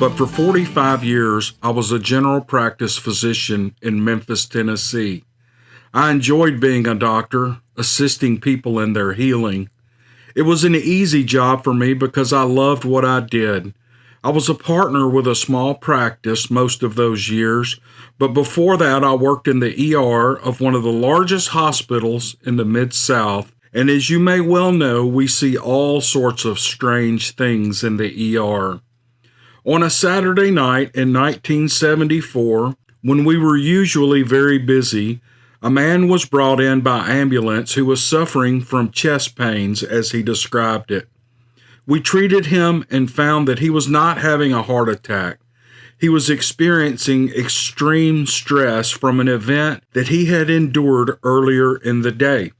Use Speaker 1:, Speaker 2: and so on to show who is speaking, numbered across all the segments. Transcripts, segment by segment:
Speaker 1: but for 45 years, I was a general practice physician in Memphis, Tennessee. I enjoyed being a doctor, assisting people in their healing. It was an easy job for me because I loved what I did. I was a partner with a small practice most of those years, but before that I worked in the ER of one of the largest hospitals in the Mid-South, and as you may well know, we see all sorts of strange things in the ER. On a Saturday night in 1974, when we were usually very busy, a man was brought in by ambulance who was suffering from chest pains, as he described it. We treated him and found that he was not having a heart attack. He was experiencing extreme stress from an event that he had endured earlier in the day.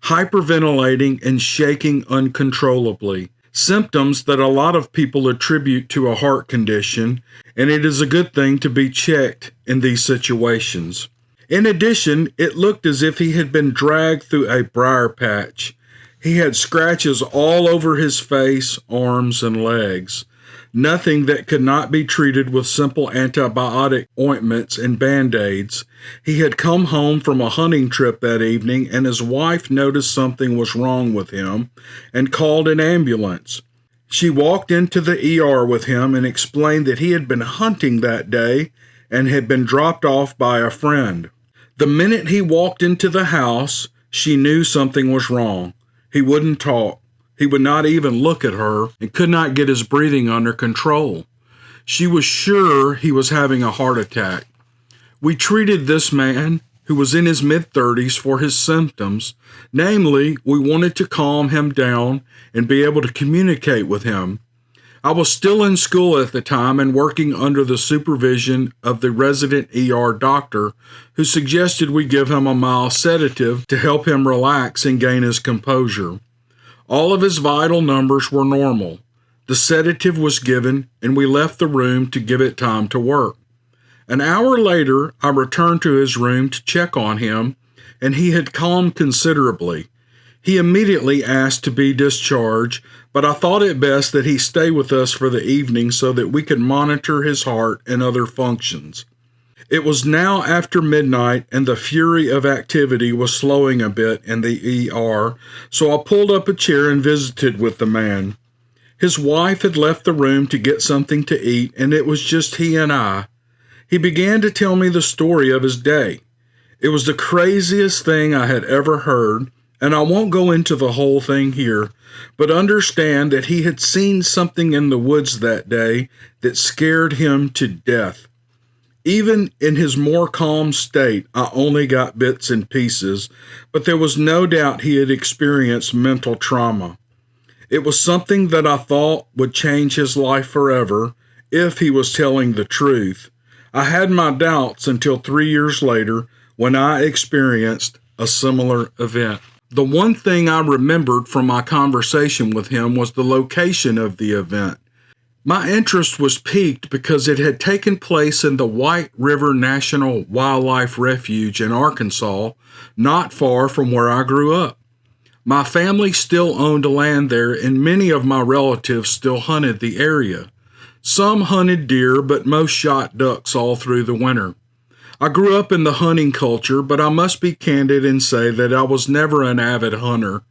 Speaker 1: Hyperventilating and shaking uncontrollably. Symptoms that a lot of people attribute to a heart condition, and it is a good thing to be checked in these situations. In addition, it looked as if he had been dragged through a briar patch. He had scratches all over his face, arms, and legs. Nothing that could not be treated with simple antibiotic ointments and Band-Aids. He had come home from a hunting trip that evening, and his wife noticed something was wrong with him and called an ambulance. She walked into the ER with him and explained that he had been hunting that day and had been dropped off by a friend. The minute he walked into the house, she knew something was wrong. He wouldn't talk. He would not even look at her and could not get his breathing under control. She was sure he was having a heart attack. We treated this man, who was in his mid-30s, for his symptoms. Namely, we wanted to calm him down and be able to communicate with him. I was still in school at the time and working under the supervision of the resident ER doctor, who suggested we give him a mild sedative to help him relax and gain his composure. All of his vital numbers were normal. The sedative was given, and we left the room to give it time to work. An hour later, I returned to his room to check on him, and he had calmed considerably. He immediately asked to be discharged, but I thought it best that he stay with us for the evening so that we could monitor his heart and other functions. It was now after midnight, and the fury of activity was slowing a bit in the ER, so I pulled up a chair and visited with the man. His wife had left the room to get something to eat, and it was just he and I. He began to tell me the story of his day. It was the craziest thing I had ever heard, and I won't go into the whole thing here, but understand that he had seen something in the woods that day that scared him to death. Even in his more calm state, I only got bits and pieces, but there was no doubt he had experienced mental trauma. It was something that I thought would change his life forever if he was telling the truth. I had my doubts until 3 years later when I experienced a similar event. The one thing I remembered from my conversation with him was the location of the event. My interest was piqued because it had taken place in the White River National Wildlife Refuge in Arkansas, not far from where I grew up. My family still owned land there, and many of my relatives still hunted the area. Some hunted deer, but most shot ducks all through the winter. I grew up in the hunting culture, but I must be candid and say that I was never an avid hunter.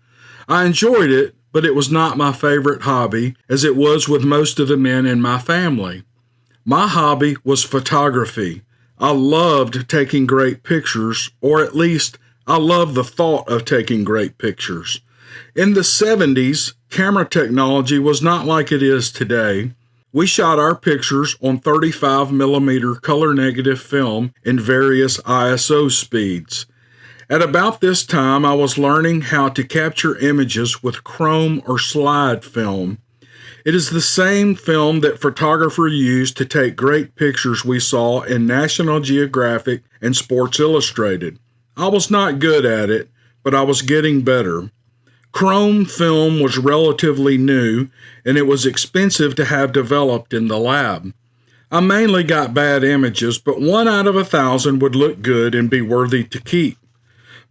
Speaker 1: I enjoyed it, but it was not my favorite hobby, as it was with most of the men in my family. My hobby was photography. I loved taking great pictures, or at least I loved the thought of taking great pictures. In the 70s, camera technology was not like it is today. We shot our pictures on 35mm color negative film in various ISO speeds. At about this time, I was learning how to capture images with chrome or slide film. It is the same film that photographers used to take great pictures we saw in National Geographic and Sports Illustrated. I was not good at it, but I was getting better. Chrome film was relatively new, and it was expensive to have developed in the lab. I mainly got bad images, but 1 out of 1,000 would look good and be worthy to keep.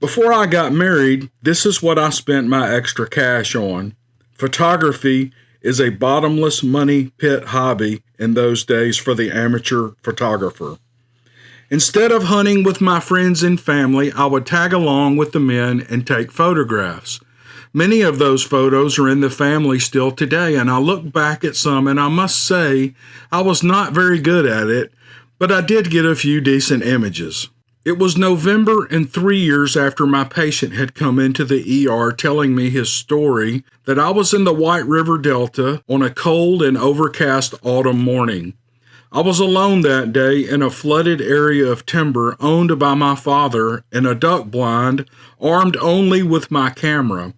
Speaker 1: Before I got married, this is what I spent my extra cash on. Photography is a bottomless money pit hobby, in those days for the amateur photographer. Instead of hunting with my friends and family, I would tag along with the men and take photographs. Many of those photos are in the family still today, and I look back at some and I must say I was not very good at it, but I did get a few decent images. It was November and 3 years after my patient had come into the ER telling me his story that I was in the White River Delta on a cold and overcast autumn morning. I was alone that day in a flooded area of timber owned by my father in a duck blind, armed only with my camera.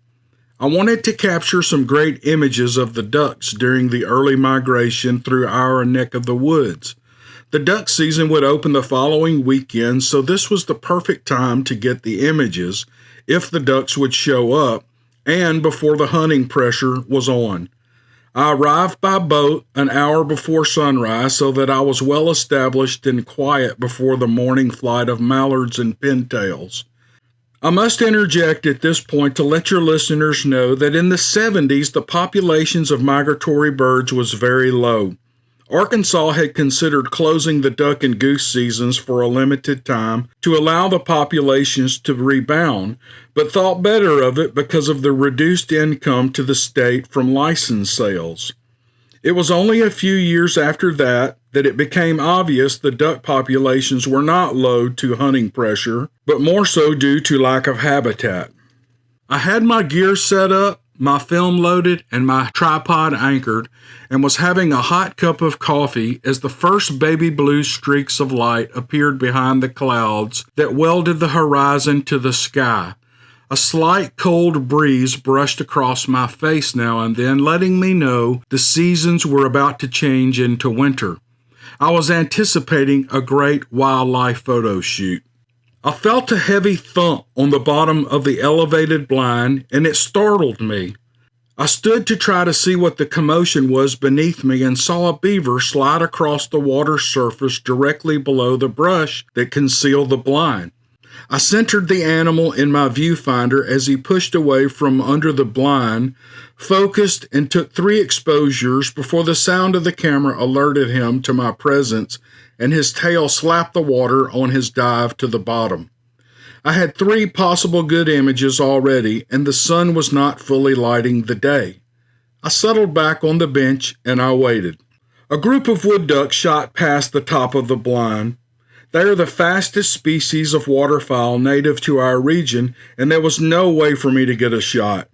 Speaker 1: I wanted to capture some great images of the ducks during the early migration through our neck of the woods. The duck season would open the following weekend, so this was the perfect time to get the images, if the ducks would show up, and before the hunting pressure was on. I arrived by boat an hour before sunrise so that I was well established and quiet before the morning flight of mallards and pintails. I must interject at this point to let your listeners know that in the 70s the populations of migratory birds was very low. Arkansas had considered closing the duck and goose seasons for a limited time to allow the populations to rebound, but thought better of it because of the reduced income to the state from license sales. It was only a few years after that it became obvious the duck populations were not low to hunting pressure, but more so due to lack of habitat. I had my gear set up, my film loaded, and my tripod anchored, and was having a hot cup of coffee as the first baby blue streaks of light appeared behind the clouds that welded the horizon to the sky. A slight cold breeze brushed across my face now and then, letting me know the seasons were about to change into winter. I was anticipating a great wildlife photo shoot. I felt a heavy thump on the bottom of the elevated blind, and it startled me. I stood to try to see what the commotion was beneath me and saw a beaver slide across the water surface directly below the brush that concealed the blind. I centered the animal in my viewfinder as he pushed away from under the blind, focused, and took 3 exposures before the sound of the camera alerted him to my presence and his tail slapped the water on his dive to the bottom. I had 3 possible good images already, and the sun was not fully lighting the day. I settled back on the bench and I waited. A group of wood ducks shot past the top of the blind. They are the fastest species of waterfowl native to our region, and there was no way for me to get a shot.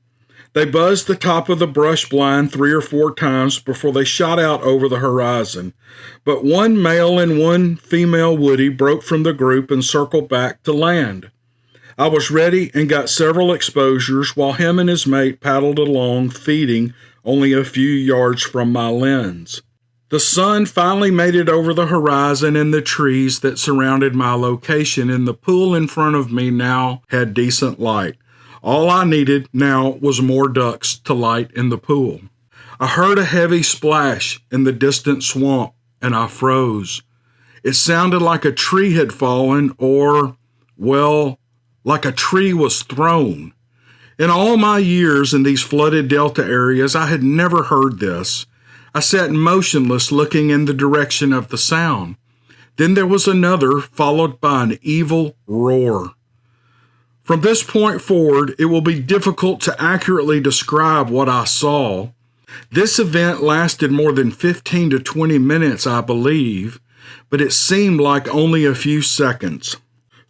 Speaker 1: They buzzed the top of the brush blind 3 or 4 times before they shot out over the horizon. But one male and one female woody broke from the group and circled back to land. I was ready and got several exposures while him and his mate paddled along, feeding only a few yards from my lens. The sun finally made it over the horizon, and the trees that surrounded my location in the pool in front of me now had decent light. All I needed now was more ducks to light in the pool. I heard a heavy splash in the distant swamp, and I froze. It sounded like a tree had fallen or, well, like a tree was thrown. In all my years in these flooded delta areas, I had never heard this. I sat motionless looking in the direction of the sound. Then there was another, followed by an evil roar. From this point forward, it will be difficult to accurately describe what I saw. This event lasted more than 15 to 20 minutes, I believe, but it seemed like only a few seconds.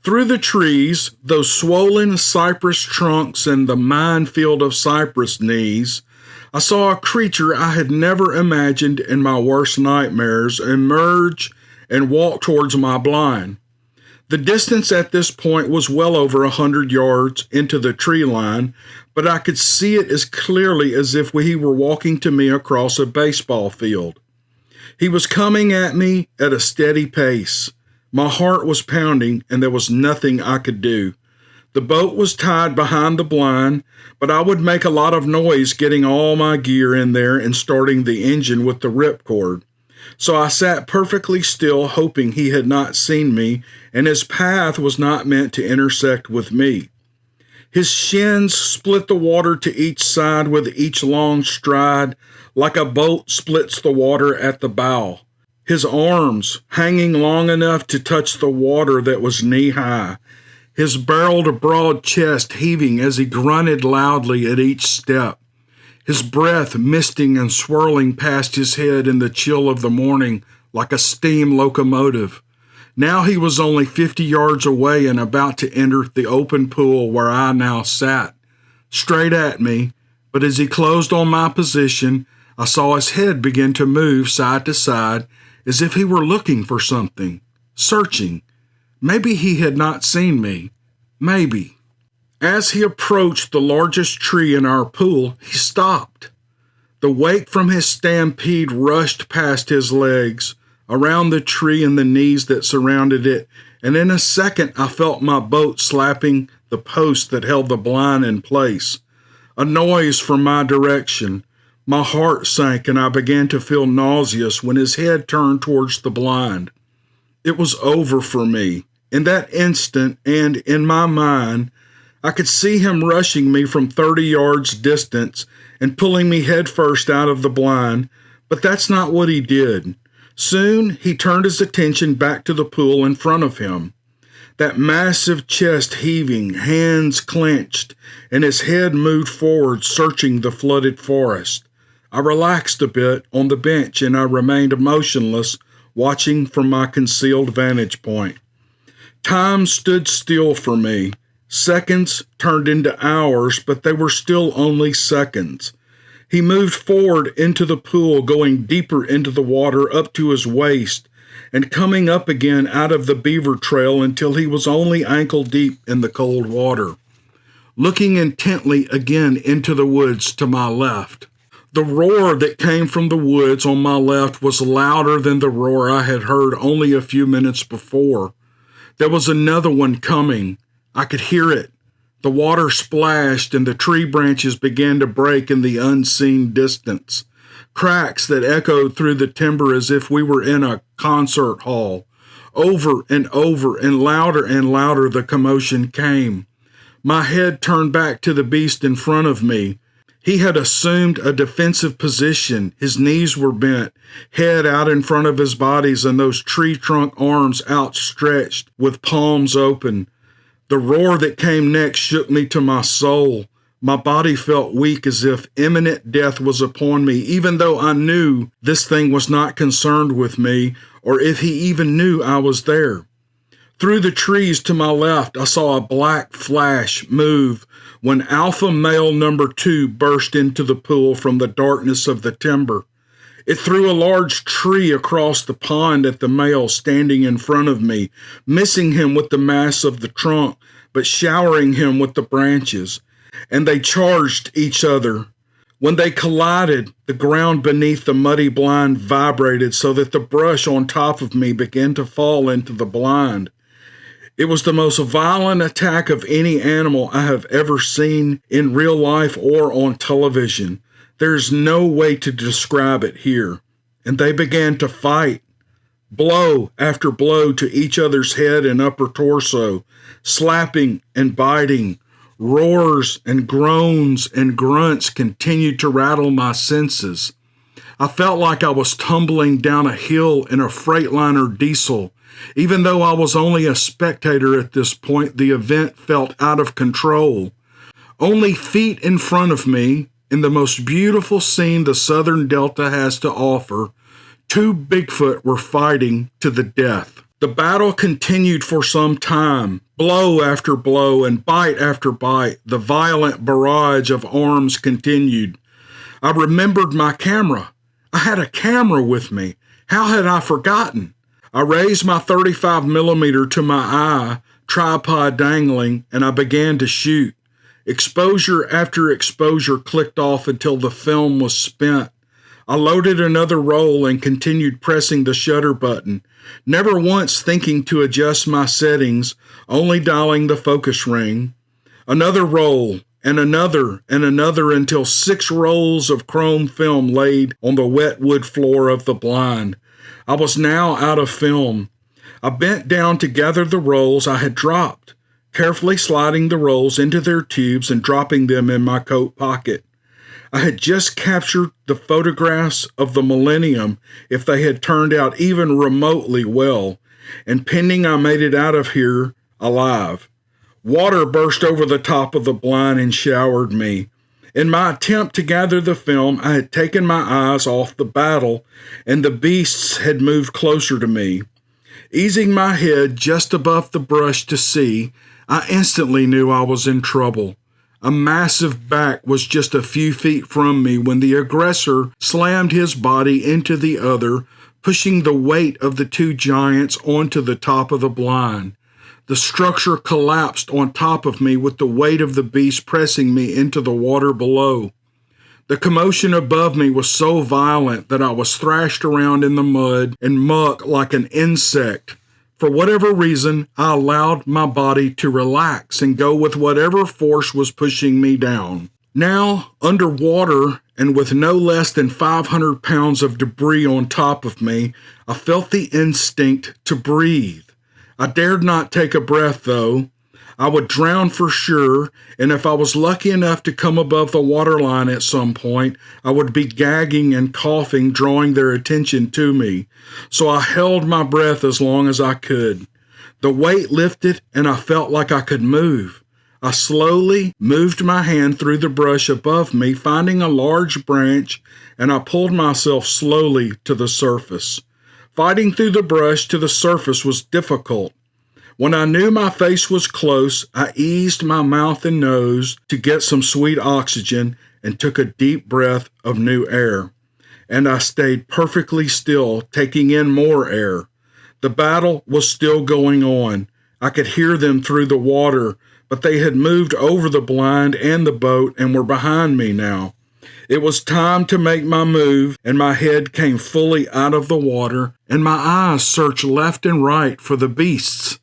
Speaker 1: Through the trees, those swollen cypress trunks and the minefield of cypress knees, I saw a creature I had never imagined in my worst nightmares emerge and walk towards my blind. The distance at this point was well over 100 yards into the tree line, but I could see it as clearly as if he were walking to me across a baseball field. He was coming at me at a steady pace. My heart was pounding, and there was nothing I could do. The boat was tied behind the blind, but I would make a lot of noise getting all my gear in there and starting the engine with the ripcord. So I sat perfectly still, hoping he had not seen me, and his path was not meant to intersect with me. His shins split the water to each side with each long stride, like a boat splits the water at the bow. His arms hanging long enough to touch the water that was knee-high. His barreled broad chest heaving as he grunted loudly at each step. His breath misting and swirling past his head in the chill of the morning like a steam locomotive. Now he was only 50 yards away and about to enter the open pool where I now sat, straight at me, but as he closed on my position, I saw his head begin to move side to side as if he were looking for something, searching. Maybe he had not seen me. Maybe. As he approached the largest tree in our pool, he stopped. The weight from his stampede rushed past his legs, around the tree and the knees that surrounded it, and in a second I felt my boat slapping the post that held the blind in place. A noise from my direction. My heart sank and I began to feel nauseous when his head turned towards the blind. It was over for me. In that instant, and in my mind, I could see him rushing me from 30 yards distance and pulling me headfirst out of the blind, but that's not what he did. Soon, he turned his attention back to the pool in front of him. That massive chest heaving, hands clenched, and his head moved forward, searching the flooded forest. I relaxed a bit on the bench and I remained motionless, watching from my concealed vantage point. Time stood still for me. Seconds turned into hours, but they were still only seconds. He moved forward into the pool, going deeper into the water up to his waist, and coming up again out of the beaver trail until he was only ankle deep in the cold water. Looking intently again into the woods to my left. The roar that came from the woods on my left was louder than the roar I had heard only a few minutes before. There was another one coming. I could hear it. The water splashed and the tree branches began to break in the unseen distance. Cracks that echoed through the timber as if we were in a concert hall. Over and louder the commotion came. My head turned back to the beast in front of me. He had assumed a defensive position. His knees were bent, head out in front of his bodies, and those tree trunk arms outstretched with palms open. The roar that came next shook me to my soul. My body felt weak as if imminent death was upon me, even though I knew this thing was not concerned with me, or if he even knew I was there. Through the trees to my left, I saw a black flash move when alpha male number 2 burst into the pool from the darkness of the timber. It threw a large tree across the pond at the male standing in front of me, missing him with the mass of the trunk, but showering him with the branches. And they charged each other. When they collided, the ground beneath the muddy blind vibrated so that the brush on top of me began to fall into the blind. It was the most violent attack of any animal I have ever seen in real life or on television. There's no way to describe it here. And they began to fight. Blow after blow to each other's head and upper torso, slapping and biting. Roars and groans and grunts continued to rattle my senses. I felt like I was tumbling down a hill in a Freightliner diesel. Even though I was only a spectator at this point, the event felt out of control. Only feet in front of me, in the most beautiful scene the Southern Delta has to offer, 2 Bigfoot were fighting to the death. The battle continued for some time. Blow after blow and bite after bite, the violent barrage of arms continued. I remembered my camera. I had a camera with me. How had I forgotten? I raised my 35mm to my eye, tripod dangling, and I began to shoot. Exposure after exposure clicked off until the film was spent. I loaded another roll and continued pressing the shutter button, never once thinking to adjust my settings, only dialing the focus ring. Another roll, and another until 6 rolls of chrome film laid on the wet wood floor of the blind. I was now out of film. I bent down to gather the rolls I had dropped. carefully sliding the rolls into their tubes and dropping them in my coat pocket. I had just captured the photographs of the millennium if they had turned out even remotely well, and pending I made it out of here alive. Water burst over the top of the blind and showered me. In my attempt to gather the film, I had taken my eyes off the battle, and the beasts had moved closer to me. Easing my head just above the brush to see, I instantly knew I was in trouble. A massive back was just a few feet from me when the aggressor slammed his body into the other, pushing the weight of the two giants onto the top of the blind. The structure collapsed on top of me with the weight of the beast pressing me into the water below. The commotion above me was so violent that I was thrashed around in the mud and muck like an insect. For whatever reason, I allowed my body to relax and go with whatever force was pushing me down. Now, underwater and with no less than 500 pounds of debris on top of me, I felt the instinct to breathe. I dared not take a breath, though. I would drown for sure, and if I was lucky enough to come above the waterline at some point, I would be gagging and coughing, drawing their attention to me. So I held my breath as long as I could. The weight lifted, and I felt like I could move. I slowly moved my hand through the brush above me, finding a large branch, and I pulled myself slowly to the surface. Fighting through the brush to the surface was difficult. When I knew my face was close, I eased my mouth and nose to get some sweet oxygen and took a deep breath of new air. And I stayed perfectly still, taking in more air. The battle was still going on. I could hear them through the water, but they had moved over the blind and the boat and were behind me now. It was time to make my move, and my head came fully out of the water, and my eyes searched left and right for the beasts.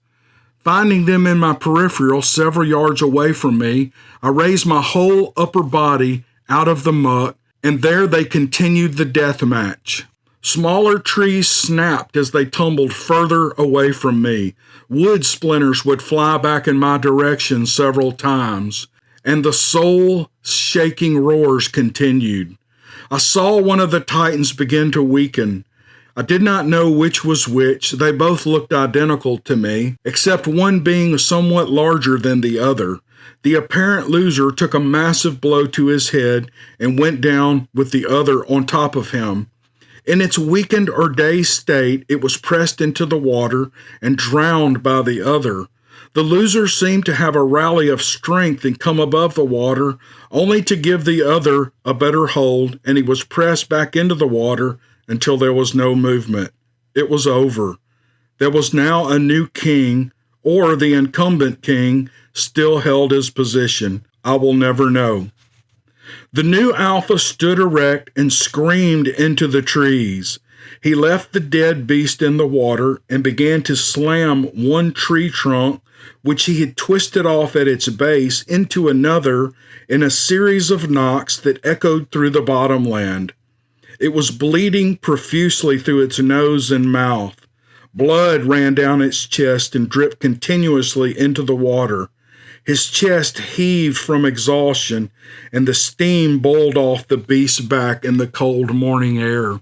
Speaker 1: Finding them in my peripheral several yards away from me, I raised my whole upper body out of the muck, and there they continued the death match. Smaller trees snapped as they tumbled further away from me. Wood splinters would fly back in my direction several times, and the soul-shaking roars continued. I saw one of the titans begin to weaken. I did not know which was which. They both looked identical to me, except one being somewhat larger than the other. The apparent loser took a massive blow to his head and went down with the other on top of him. In its weakened or dazed state, it was pressed into the water and drowned by the other. The loser seemed to have a rally of strength and come above the water, only to give the other a better hold, and he was pressed back into the water until there was no movement. It was over. There was now a new king, or the incumbent king still held his position. I will never know. The new alpha stood erect and screamed into the trees. He left the dead beast in the water and began to slam one tree trunk, which he had twisted off at its base, into another in a series of knocks that echoed through the bottomland. It was bleeding profusely through its nose and mouth. Blood ran down its chest and dripped continuously into the water. His chest heaved from exhaustion, and the steam boiled off the beast's back in the cold morning air.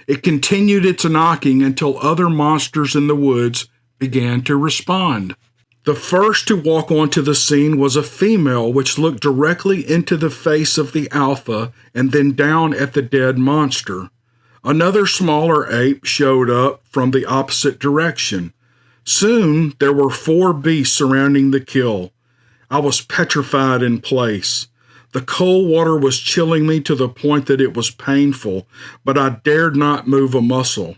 Speaker 1: It continued its knocking until other monsters in the woods began to respond. The first to walk onto the scene was a female which looked directly into the face of the alpha and then down at the dead monster. Another smaller ape showed up from the opposite direction. Soon there were 4 beasts surrounding the kill. I was petrified in place. The cold water was chilling me to the point that it was painful, but I dared not move a muscle.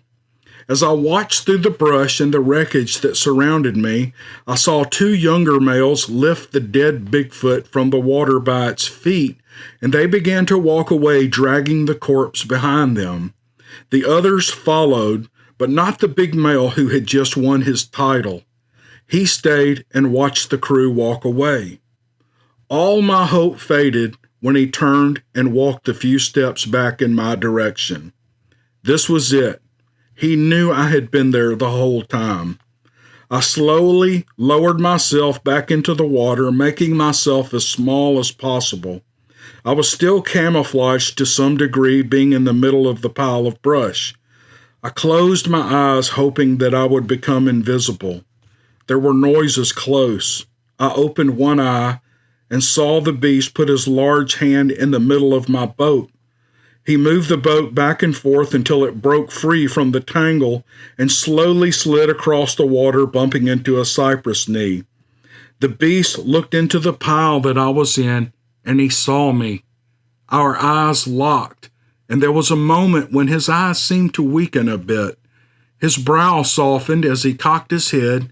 Speaker 1: As I watched through the brush and the wreckage that surrounded me, I saw 2 younger males lift the dead Bigfoot from the water by its feet, and they began to walk away, dragging the corpse behind them. The others followed, but not the big male who had just won his title. He stayed and watched the crew walk away. All my hope faded when he turned and walked a few steps back in my direction. This was it. He knew I had been there the whole time. I slowly lowered myself back into the water, making myself as small as possible. I was still camouflaged to some degree, being in the middle of the pile of brush. I closed my eyes, hoping that I would become invisible. There were noises close. I opened one eye and saw the beast put his large hand in the middle of my boat. He moved the boat back and forth until it broke free from the tangle and slowly slid across the water, bumping into a cypress knee. The beast looked into the pile that I was in, and he saw me. Our eyes locked, and there was a moment when his eyes seemed to weaken a bit. His brow softened as he cocked his head,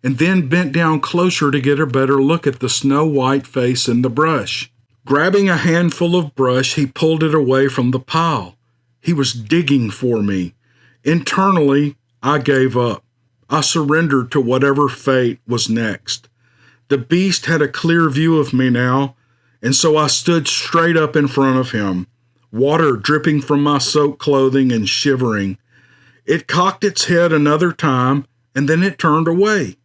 Speaker 1: and then bent down closer to get a better look at the snow-white face in the brush. Grabbing a handful of brush, he pulled it away from the pile. He was digging for me. Internally, I gave up. I surrendered to whatever fate was next. The beast had a clear view of me now, and so I stood straight up in front of him, water dripping from my soaked clothing and shivering. It cocked its head another time, and then it turned away.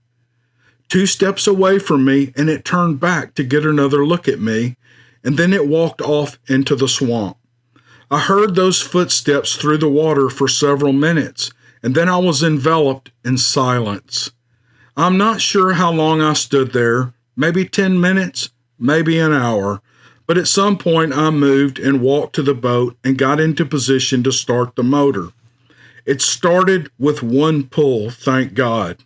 Speaker 1: 2 steps away from me, and it turned back to get another look at me, and then it walked off into the swamp. I heard those footsteps through the water for several minutes, and then I was enveloped in silence. I'm not sure how long I stood there, maybe 10 minutes, maybe an hour, but at some point I moved and walked to the boat and got into position to start the motor. It started with one pull, thank God.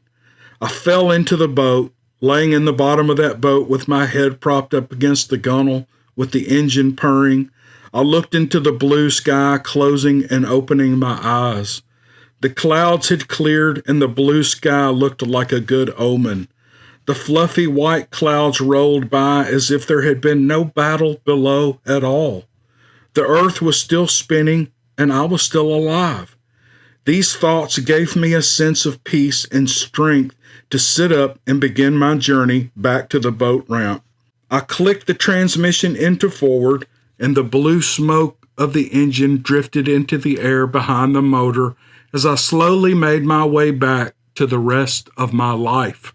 Speaker 1: I fell into the boat, laying in the bottom of that boat with my head propped up against the gunnel, with the engine purring. I looked into the blue sky, closing and opening my eyes. The clouds had cleared and the blue sky looked like a good omen. The fluffy white clouds rolled by as if there had been no battle below at all. The earth was still spinning and I was still alive. These thoughts gave me a sense of peace and strength to sit up and begin my journey back to the boat ramp. I clicked the transmission into forward, and the blue smoke of the engine drifted into the air behind the motor as I slowly made my way back to the rest of my life.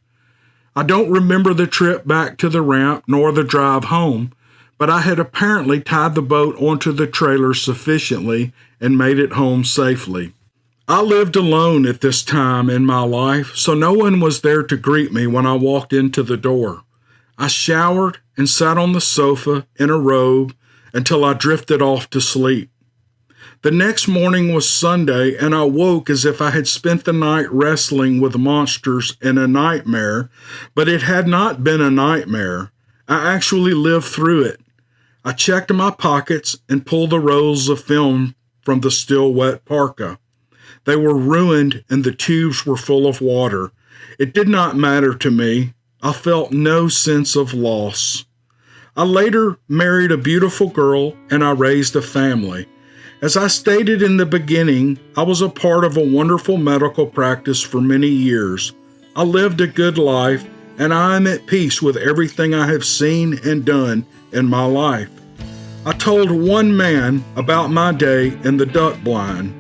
Speaker 1: I don't remember the trip back to the ramp nor the drive home, but I had apparently tied the boat onto the trailer sufficiently and made it home safely. I lived alone at this time in my life, so no one was there to greet me when I walked into the door. I showered and sat on the sofa in a robe until I drifted off to sleep. The next morning was Sunday, and I woke as if I had spent the night wrestling with monsters in a nightmare, but it had not been a nightmare. I actually lived through it. I checked my pockets and pulled the rolls of film from the still wet parka. They were ruined and the tubes were full of water. It did not matter to me. I felt no sense of loss. I later married a beautiful girl and I raised a family. As I stated in the beginning, I was a part of a wonderful medical practice for many years. I lived a good life and I am at peace with everything I have seen and done in my life. I told one man about my day in the duck blind.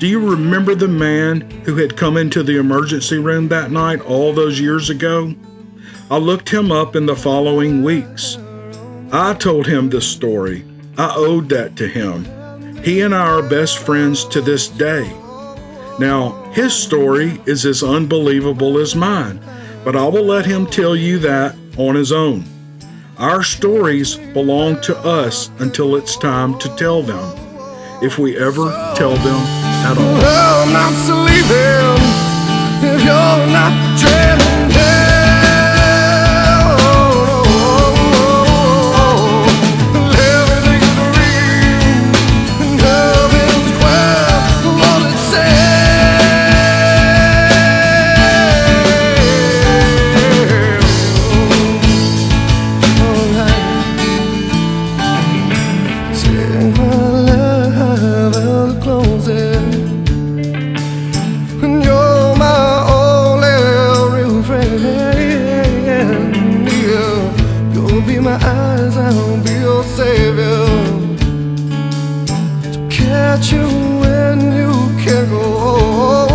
Speaker 1: Do you remember the man who had come into the emergency room that night all those years ago? I looked him up in the following weeks. I told him this story. I owed that to him. He and I are best friends to this day. Now, his story is as unbelievable as mine, but I will let him tell you that on his own. Our stories belong to us until it's time to tell them, if we ever tell them at all.
Speaker 2: I'm not sleeping if you're not dreading hell. Everything's real and nothing's quite what it says. Take my love out of closet, and you're my only real friend. Yeah, you'll be my eyes, I'll be your savior, to catch you when you can't go.